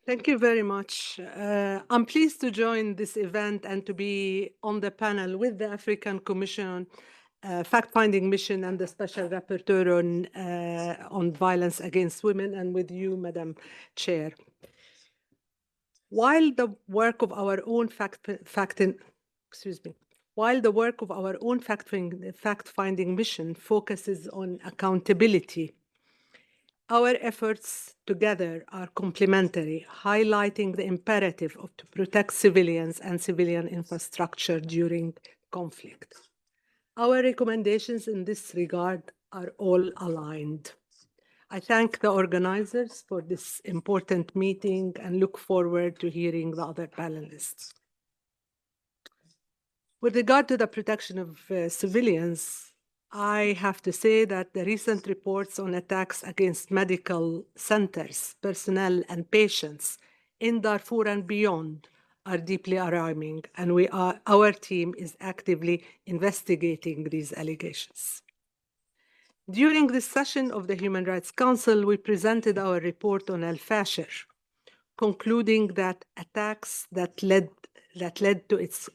Thank you very much. I'm pleased to join this event and to be on the panel with the African Commission fact-finding mission and the Special Rapporteur on violence against women, and with you, Madam Chair. While the work of our own fact-finding mission focuses on accountability, our efforts together are complementary, highlighting the imperative to protect civilians and civilian infrastructure during conflict. Our recommendations in this regard are all aligned. I thank the organizers for this important meeting and look forward to hearing the other panelists. With regard to the protection of civilians, I have to say that the recent reports on attacks against medical centers, personnel, and patients in Darfur and beyond are deeply alarming, and our team is actively investigating these allegations. During this session of the Human Rights Council, we presented our report on Al-Fashir, concluding that attacks that led to its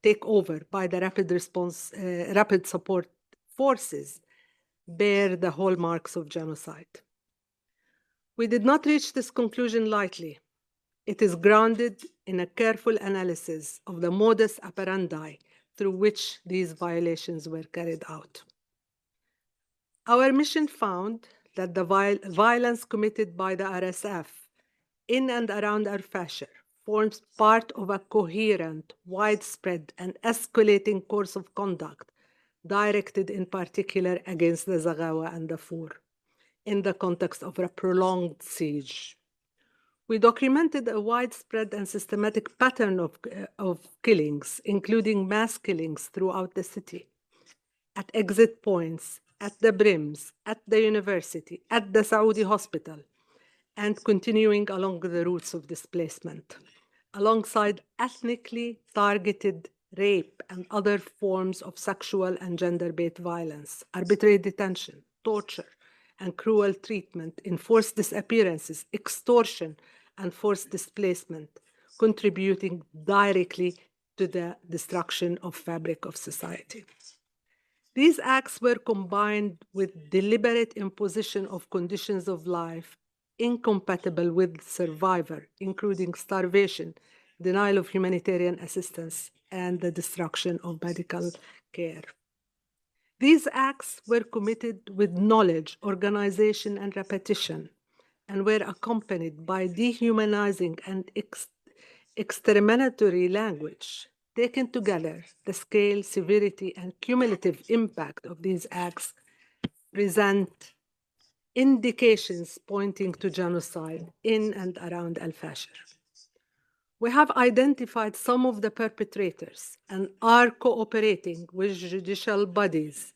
takeover by the rapid support forces bear the hallmarks of genocide. We did not reach this conclusion lightly. It is grounded in a careful analysis of the modus operandi through which these violations were carried out. Our mission found that the violence committed by the RSF in and around Al-Fashir forms part of a coherent, widespread, and escalating course of conduct directed in particular against the Zaghawa and Darfur in the context of a prolonged siege. We documented a widespread and systematic pattern of killings, including mass killings throughout the city, at exit points, at the brims, at the university, at the Saudi hospital, and continuing along the routes of displacement, alongside ethnically targeted rape and other forms of sexual and gender-based violence, arbitrary detention, torture, and cruel treatment, enforced disappearances, extortion, and forced displacement, contributing directly to the destruction of fabric of society. These acts were combined with deliberate imposition of conditions of life incompatible with survival, including starvation, denial of humanitarian assistance, and the destruction of medical care. These acts were committed with knowledge, organization, and repetition, and were accompanied by dehumanizing and exterminatory language. Taken together, the scale, severity, and cumulative impact of these acts present indications pointing to genocide in and around Al-Fashir. We have identified some of the perpetrators and are cooperating with judicial bodies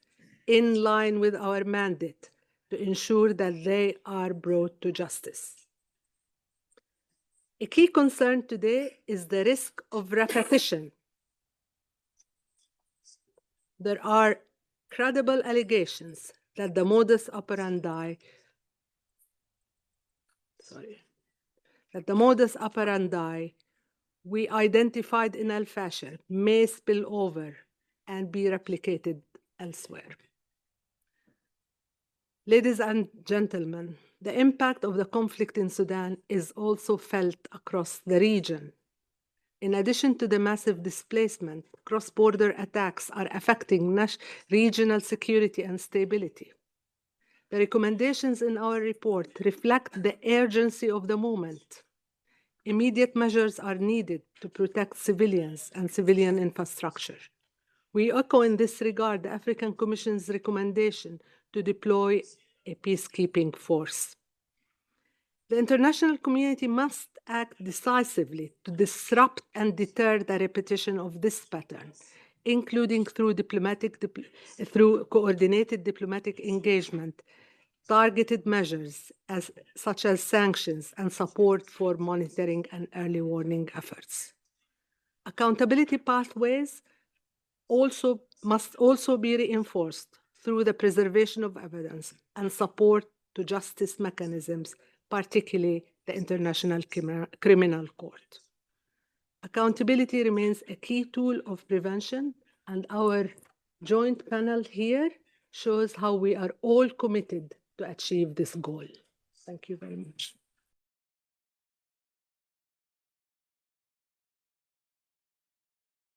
in line with our mandate to ensure that they are brought to justice. A key concern today is the risk of repetition. There are credible allegations that the modus operandi we identified in Al-Fashir may spill over and be replicated elsewhere. Ladies and gentlemen, the impact of the conflict in Sudan is also felt across the region. In addition to the massive displacement, cross-border attacks are affecting regional security and stability. The recommendations in our report reflect the urgency of the moment. Immediate measures are needed to protect civilians and civilian infrastructure. We echo in this regard the African Commission's recommendation to deploy a peacekeeping force. The international community must act decisively to disrupt and deter the repetition of this pattern, including through coordinated diplomatic engagement, targeted measures such as sanctions and support for monitoring and early warning efforts. Accountability pathways must also be reinforced through the preservation of evidence and support to justice mechanisms particularly the International Criminal Court. Accountability remains a key tool of prevention, and our joint panel here shows how we are all committed to achieve this goal. Thank you very much.